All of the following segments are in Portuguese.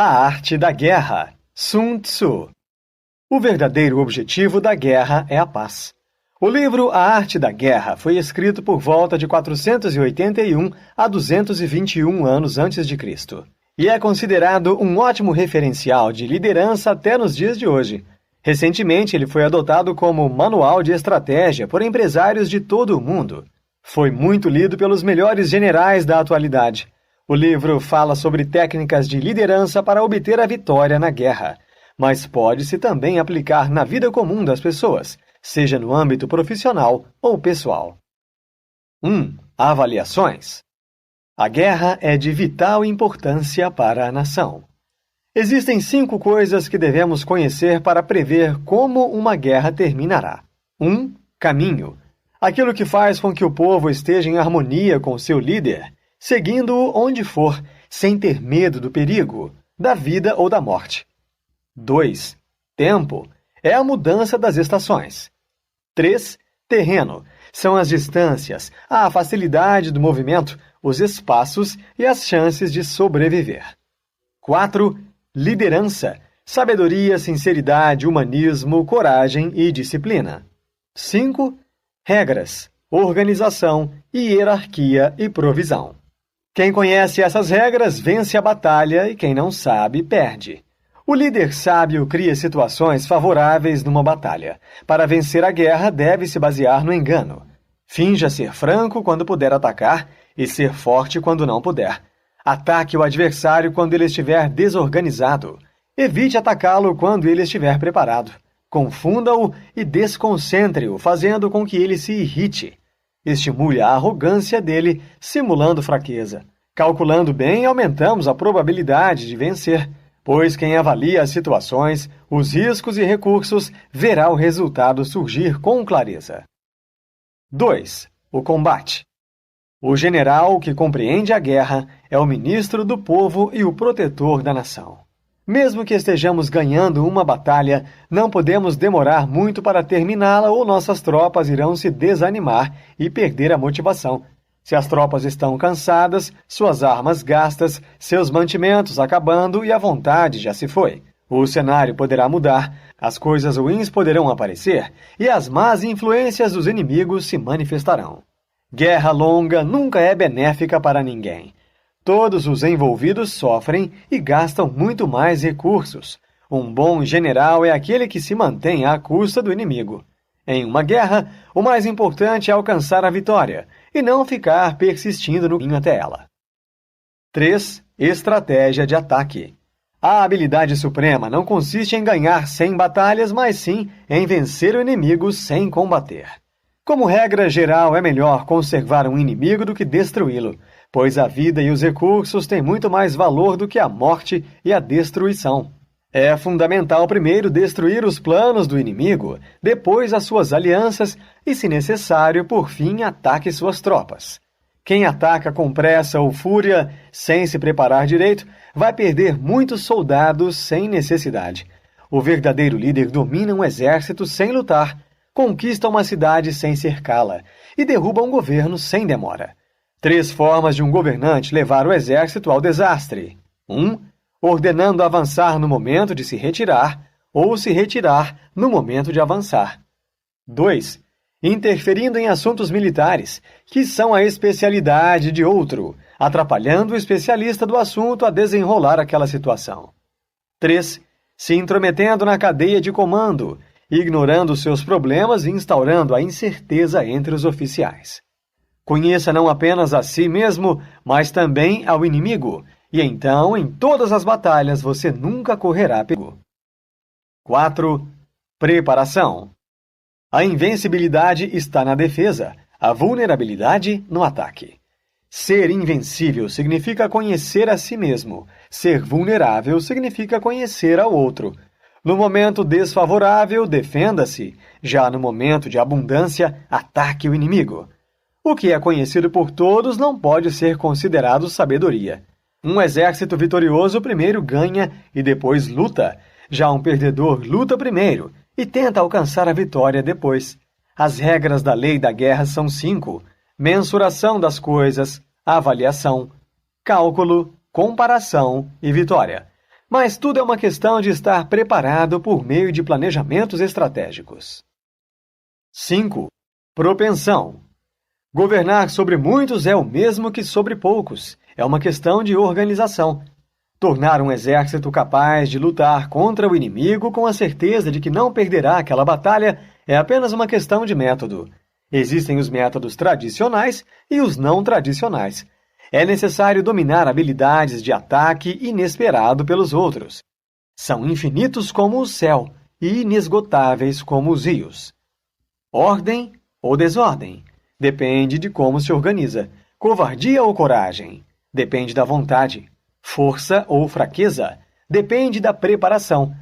A arte da guerra, Sun Tzu. O verdadeiro objetivo da guerra é a paz. O livro A Arte da Guerra foi escrito por volta de 481 a 221 anos antes de Cristo, e é considerado um ótimo referencial de liderança até nos dias de hoje. Recentemente, ele foi adotado como manual de estratégia por empresários de todo o mundo. Foi muito lido pelos melhores generais da atualidade. O livro fala sobre técnicas de liderança para obter a vitória na guerra, mas pode-se também aplicar na vida comum das pessoas, seja no âmbito profissional ou pessoal. 1. Avaliações. A guerra é de vital importância para a nação. Existem 5 coisas que devemos conhecer para prever como uma guerra terminará. 1. Caminho. Aquilo que faz com que o povo esteja em harmonia com seu líder, seguindo-o onde for, sem ter medo do perigo, da vida ou da morte. 2. Tempo. É a mudança das estações. 3. Terreno. São as distâncias, a facilidade do movimento, os espaços e as chances de sobreviver. 4. Liderança. Sabedoria, sinceridade, humanismo, coragem e disciplina. 5. Regras. Organização, hierarquia e provisão. Quem conhece essas regras vence a batalha e quem não sabe, perde. O líder sábio cria situações favoráveis numa batalha. Para vencer a guerra, deve-se basear no engano. Finja ser franco quando puder atacar e ser forte quando não puder. Ataque o adversário quando ele estiver desorganizado. Evite atacá-lo quando ele estiver preparado. Confunda-o e desconcentre-o, fazendo com que ele se irrite. Estimule a arrogância dele, simulando fraqueza. Calculando bem, aumentamos a probabilidade de vencer, pois quem avalia as situações, os riscos e recursos, verá o resultado surgir com clareza. 2. O combate. O general que compreende a guerra é o ministro do povo e o protetor da nação. Mesmo que estejamos ganhando uma batalha, não podemos demorar muito para terminá-la ou nossas tropas irão se desanimar e perder a motivação. Se as tropas estão cansadas, suas armas gastas, seus mantimentos acabando e a vontade já se foi. O cenário poderá mudar, as coisas ruins poderão aparecer e as más influências dos inimigos se manifestarão. Guerra longa nunca é benéfica para ninguém. Todos os envolvidos sofrem e gastam muito mais recursos. Um bom general é aquele que se mantém à custa do inimigo. Em uma guerra, o mais importante é alcançar a vitória e não ficar persistindo no caminho até ela. 3. Estratégia de ataque. A habilidade suprema não consiste em ganhar 100 batalhas, mas sim em vencer o inimigo sem combater. Como regra geral, é melhor conservar um inimigo do que destruí-lo, pois a vida e os recursos têm muito mais valor do que a morte e a destruição. É fundamental primeiro destruir os planos do inimigo, depois as suas alianças e, se necessário, por fim, ataque suas tropas. Quem ataca com pressa ou fúria, sem se preparar direito, vai perder muitos soldados sem necessidade. O verdadeiro líder domina um exército sem lutar, conquista uma cidade sem cercá-la e derruba um governo sem demora. 3 formas de um governante levar o exército ao desastre. 1. Ordenando avançar no momento de se retirar, ou se retirar no momento de avançar. 2. Interferindo em assuntos militares, que são a especialidade de outro, atrapalhando o especialista do assunto a desenrolar aquela situação. 3. Se intrometendo na cadeia de comando, ignorando seus problemas e instaurando a incerteza entre os oficiais. Conheça não apenas a si mesmo, mas também ao inimigo, e então, em todas as batalhas, você nunca correrá perigo. 4. Preparação. A invencibilidade está na defesa, a vulnerabilidade no ataque. Ser invencível significa conhecer a si mesmo. Ser vulnerável significa conhecer ao outro. No momento desfavorável, defenda-se. Já no momento de abundância, ataque o inimigo. O que é conhecido por todos não pode ser considerado sabedoria. Um exército vitorioso primeiro ganha e depois luta. Já um perdedor luta primeiro e tenta alcançar a vitória depois. As regras da lei da guerra são 5. Mensuração das coisas, avaliação, cálculo, comparação e vitória. Mas tudo é uma questão de estar preparado por meio de planejamentos estratégicos. 5. Propensão. Governar sobre muitos é o mesmo que sobre poucos. É uma questão de organização. Tornar um exército capaz de lutar contra o inimigo com a certeza de que não perderá aquela batalha é apenas uma questão de método. Existem os métodos tradicionais e os não tradicionais. É necessário dominar habilidades de ataque inesperado pelos outros. São infinitos como o céu e inesgotáveis como os rios. Ordem ou desordem? Depende de como se organiza. Covardia ou coragem? Depende da vontade. Força ou fraqueza? Depende da preparação.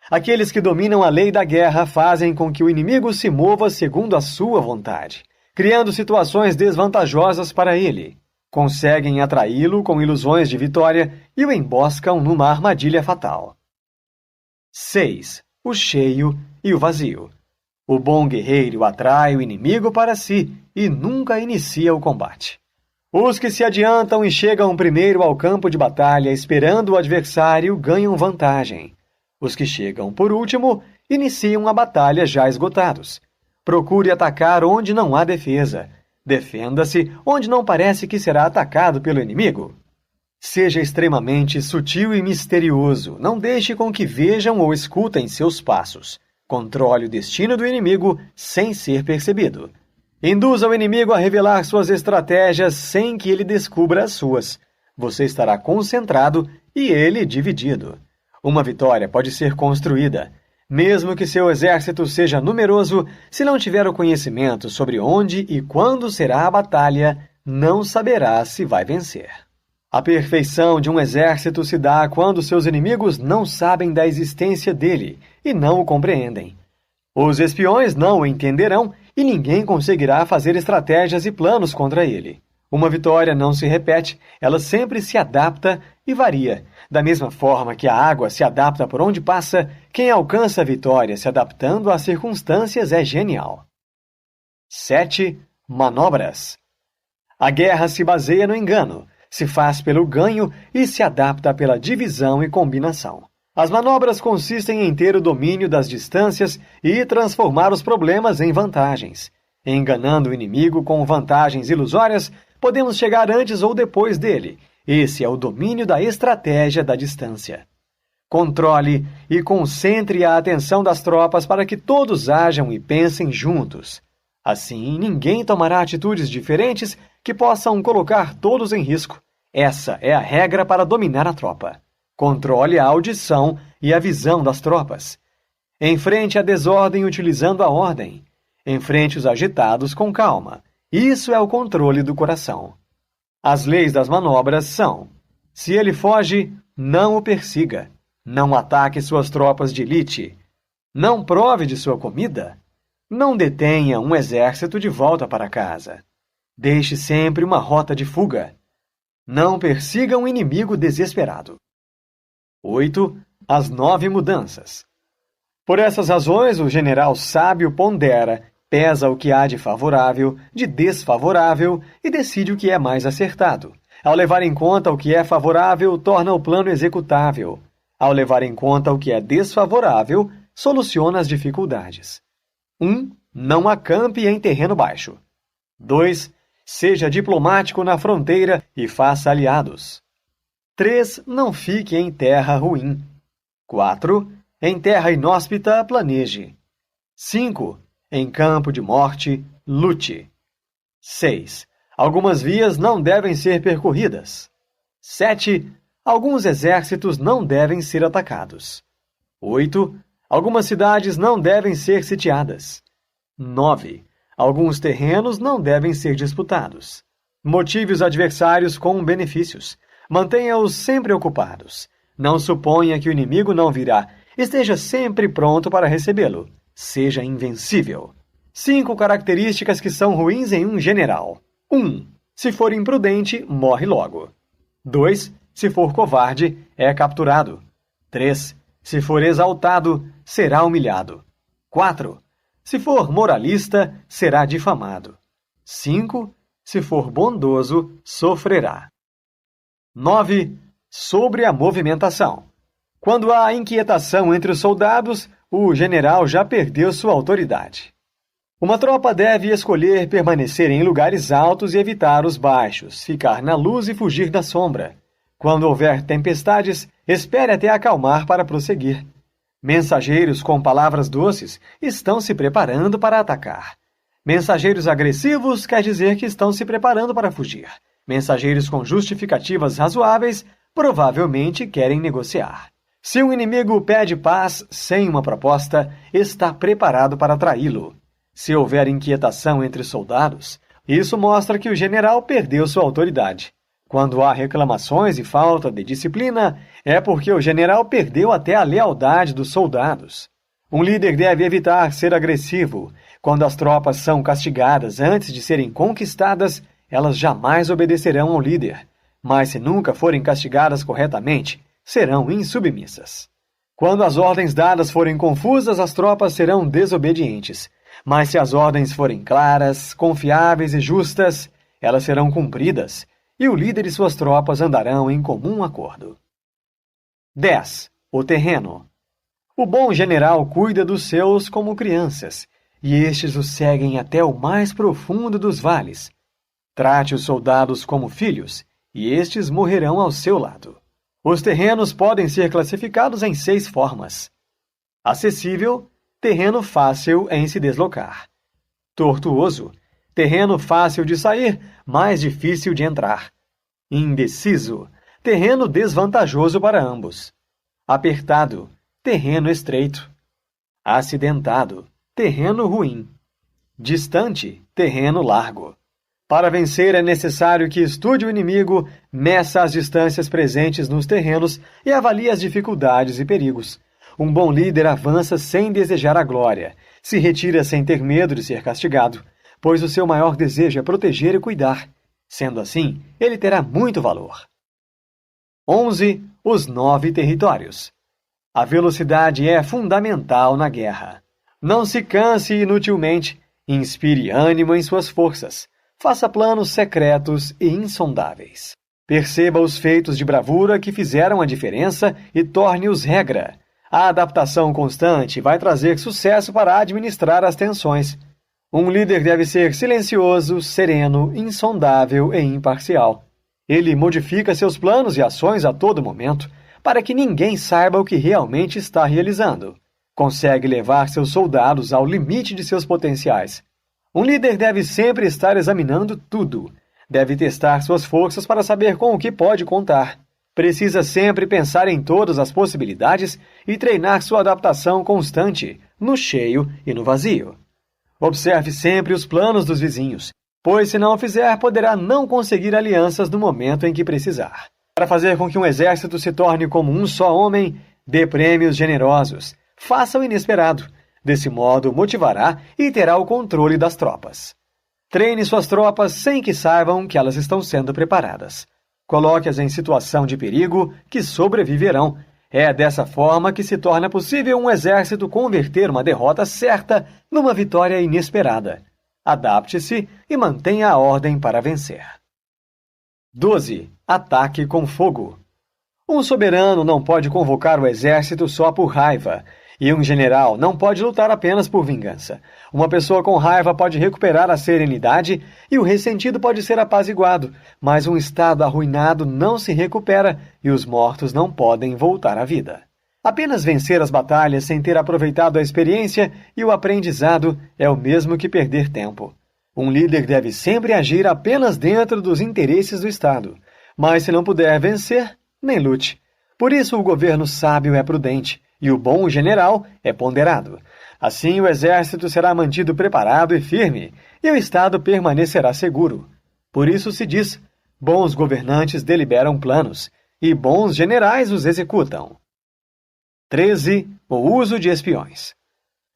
Aqueles que dominam a lei da guerra fazem com que o inimigo se mova segundo a sua vontade, criando situações desvantajosas para ele. Conseguem atraí-lo com ilusões de vitória e o emboscam numa armadilha fatal. 6. O cheio e o vazio. O bom guerreiro atrai o inimigo para si e nunca inicia o combate. Os que se adiantam e chegam primeiro ao campo de batalha esperando o adversário ganham vantagem. Os que chegam por último iniciam a batalha já esgotados. Procure atacar onde não há defesa. Defenda-se onde não parece que será atacado pelo inimigo. Seja extremamente sutil e misterioso. Não deixe com que vejam ou escutem seus passos. Controle o destino do inimigo sem ser percebido. Induza o inimigo a revelar suas estratégias sem que ele descubra as suas. Você estará concentrado e ele dividido. Uma vitória pode ser construída. Mesmo que seu exército seja numeroso, se não tiver o conhecimento sobre onde e quando será a batalha, não saberá se vai vencer. A perfeição de um exército se dá quando seus inimigos não sabem da existência dele e não o compreendem. Os espiões não o entenderão e ninguém conseguirá fazer estratégias e planos contra ele. Uma vitória não se repete, ela sempre se adapta e varia. Da mesma forma que a água se adapta por onde passa, quem alcança a vitória se adaptando às circunstâncias é genial. 7. Manobras. A guerra se baseia no engano, se faz pelo ganho e se adapta pela divisão e combinação. As manobras consistem em ter o domínio das distâncias e transformar os problemas em vantagens. Enganando o inimigo com vantagens ilusórias, podemos chegar antes ou depois dele. Esse é o domínio da estratégia da distância. Controle e concentre a atenção das tropas para que todos ajam e pensem juntos. Assim, ninguém tomará atitudes diferentes que possam colocar todos em risco. Essa é a regra para dominar a tropa. Controle a audição e a visão das tropas. Enfrente a desordem utilizando a ordem. Enfrente os agitados com calma. Isso é o controle do coração. As leis das manobras são: se ele foge, não o persiga. Não ataque suas tropas de elite. Não prove de sua comida. Não detenha um exército de volta para casa. Deixe sempre uma rota de fuga. Não persiga um inimigo desesperado. 8. As 9 mudanças. Por essas razões, o general sábio pondera, pesa o que há de favorável, de desfavorável e decide o que é mais acertado. Ao levar em conta o que é favorável, torna o plano executável. Ao levar em conta o que é desfavorável, soluciona as dificuldades. 1. Não acampe em terreno baixo. 2. Seja diplomático na fronteira e faça aliados. 3. Não fique em terra ruim. 4. Em terra inóspita, planeje. 5. Em campo de morte, lute. 6. Algumas vias não devem ser percorridas. 7. Alguns exércitos não devem ser atacados. 8. Algumas cidades não devem ser sitiadas. 9. Alguns terrenos não devem ser disputados. Motive os adversários com benefícios. Mantenha-os sempre ocupados. Não suponha que o inimigo não virá. Esteja sempre pronto para recebê-lo. Seja invencível. 5 características que são ruins em um general. 1. Se for imprudente, morre logo. 2. Se for covarde, é capturado. 3. Se for exaltado, será humilhado. 4. Se for moralista, será difamado. 5. Se for bondoso, sofrerá. 9. Sobre a movimentação. Quando há inquietação entre os soldados, o general já perdeu sua autoridade. Uma tropa deve escolher permanecer em lugares altos e evitar os baixos, ficar na luz e fugir da sombra. Quando houver tempestades, espere até acalmar para prosseguir. Mensageiros com palavras doces estão se preparando para atacar. Mensageiros agressivos quer dizer que estão se preparando para fugir. Mensageiros com justificativas razoáveis provavelmente querem negociar. Se um inimigo pede paz sem uma proposta, está preparado para traí-lo. Se houver inquietação entre soldados, isso mostra que o general perdeu sua autoridade. Quando há reclamações e falta de disciplina, é porque o general perdeu até a lealdade dos soldados. Um líder deve evitar ser agressivo. Quando as tropas são castigadas antes de serem conquistadas, elas jamais obedecerão ao líder. Mas se nunca forem castigadas corretamente, serão insubmissas. Quando as ordens dadas forem confusas, as tropas serão desobedientes. Mas se as ordens forem claras, confiáveis e justas, elas serão cumpridas, e o líder e suas tropas andarão em comum acordo. 10. O terreno. O bom general cuida dos seus como crianças, e estes o seguem até o mais profundo dos vales. Trate os soldados como filhos, e estes morrerão ao seu lado. Os terrenos podem ser classificados em 6 formas. Acessível, terreno fácil em se deslocar. Tortuoso, terreno fácil de sair, mas difícil de entrar. Indeciso, terreno desvantajoso para ambos. Apertado, terreno estreito. Acidentado, terreno ruim. Distante, terreno largo. Para vencer é necessário que estude o inimigo, meça as distâncias presentes nos terrenos e avalie as dificuldades e perigos. Um bom líder avança sem desejar a glória, se retira sem ter medo de ser castigado, pois o seu maior desejo é proteger e cuidar. Sendo assim, ele terá muito valor. 11. Os 9 territórios. A velocidade é fundamental na guerra. Não se canse inutilmente, inspire ânimo em suas forças. Faça planos secretos e insondáveis. Perceba os feitos de bravura que fizeram a diferença e torne-os regra. A adaptação constante vai trazer sucesso para administrar as tensões. Um líder deve ser silencioso, sereno, insondável e imparcial. Ele modifica seus planos e ações a todo momento, para que ninguém saiba o que realmente está realizando. Consegue levar seus soldados ao limite de seus potenciais. Um líder deve sempre estar examinando tudo. Deve testar suas forças para saber com o que pode contar. Precisa sempre pensar em todas as possibilidades e treinar sua adaptação constante, no cheio e no vazio. Observe sempre os planos dos vizinhos, pois se não o fizer, poderá não conseguir alianças no momento em que precisar. Para fazer com que um exército se torne como um só homem, dê prêmios generosos, faça o inesperado. Desse modo, motivará e terá o controle das tropas. Treine suas tropas sem que saibam que elas estão sendo preparadas. Coloque-as em situação de perigo, que sobreviverão. É dessa forma que se torna possível um exército converter uma derrota certa numa vitória inesperada. Adapte-se e mantenha a ordem para vencer. 12. Ataque com fogo. Um soberano não pode convocar o exército só por raiva, e um general não pode lutar apenas por vingança. Uma pessoa com raiva pode recuperar a serenidade e o ressentido pode ser apaziguado, mas um estado arruinado não se recupera e os mortos não podem voltar à vida. Apenas vencer as batalhas sem ter aproveitado a experiência e o aprendizado é o mesmo que perder tempo. Um líder deve sempre agir apenas dentro dos interesses do Estado, mas se não puder vencer, nem lute. Por isso o governo sábio é prudente, e o bom general é ponderado. Assim, o exército será mantido preparado e firme, e o Estado permanecerá seguro. Por isso se diz, bons governantes deliberam planos, e bons generais os executam. 13. O uso de espiões.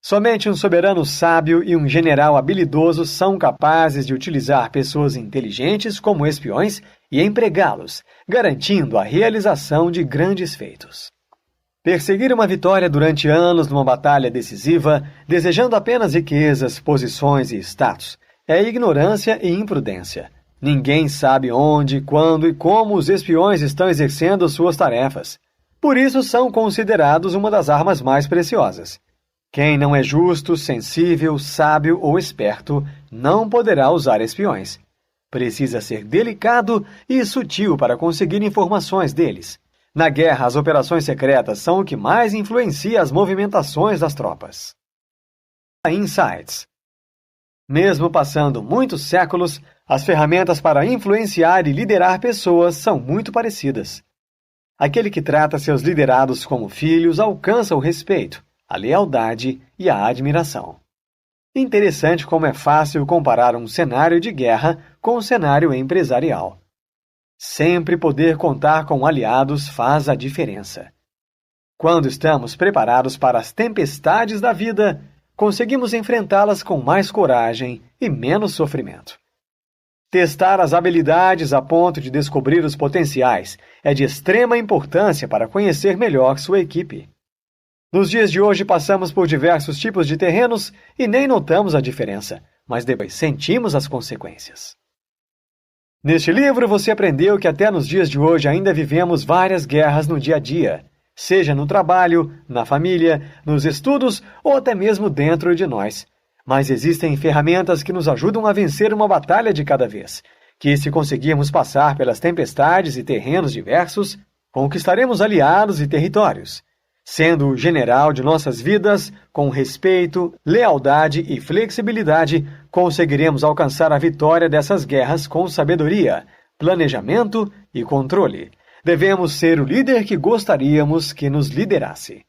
Somente um soberano sábio e um general habilidoso são capazes de utilizar pessoas inteligentes como espiões e empregá-los, garantindo a realização de grandes feitos. Perseguir uma vitória durante anos numa batalha decisiva, desejando apenas riquezas, posições e status, é ignorância e imprudência. Ninguém sabe onde, quando e como os espiões estão exercendo suas tarefas. Por isso são considerados uma das armas mais preciosas. Quem não é justo, sensível, sábio ou esperto não poderá usar espiões. Precisa ser delicado e sutil para conseguir informações deles. Na guerra, as operações secretas são o que mais influencia as movimentações das tropas. Insights. Mesmo passando muitos séculos, as ferramentas para influenciar e liderar pessoas são muito parecidas. Aquele que trata seus liderados como filhos alcança o respeito, a lealdade e a admiração. Interessante como é fácil comparar um cenário de guerra com um cenário empresarial. Sempre poder contar com aliados faz a diferença. Quando estamos preparados para as tempestades da vida, conseguimos enfrentá-las com mais coragem e menos sofrimento. Testar as habilidades a ponto de descobrir os potenciais é de extrema importância para conhecer melhor sua equipe. Nos dias de hoje passamos por diversos tipos de terrenos e nem notamos a diferença, mas depois sentimos as consequências. Neste livro você aprendeu que até nos dias de hoje ainda vivemos várias guerras no dia a dia, seja no trabalho, na família, nos estudos ou até mesmo dentro de nós. Mas existem ferramentas que nos ajudam a vencer uma batalha de cada vez, que se conseguirmos passar pelas tempestades e terrenos diversos, conquistaremos aliados e territórios. Sendo o general de nossas vidas, com respeito, lealdade e flexibilidade, conseguiremos alcançar a vitória dessas guerras com sabedoria, planejamento e controle. Devemos ser o líder que gostaríamos que nos liderasse.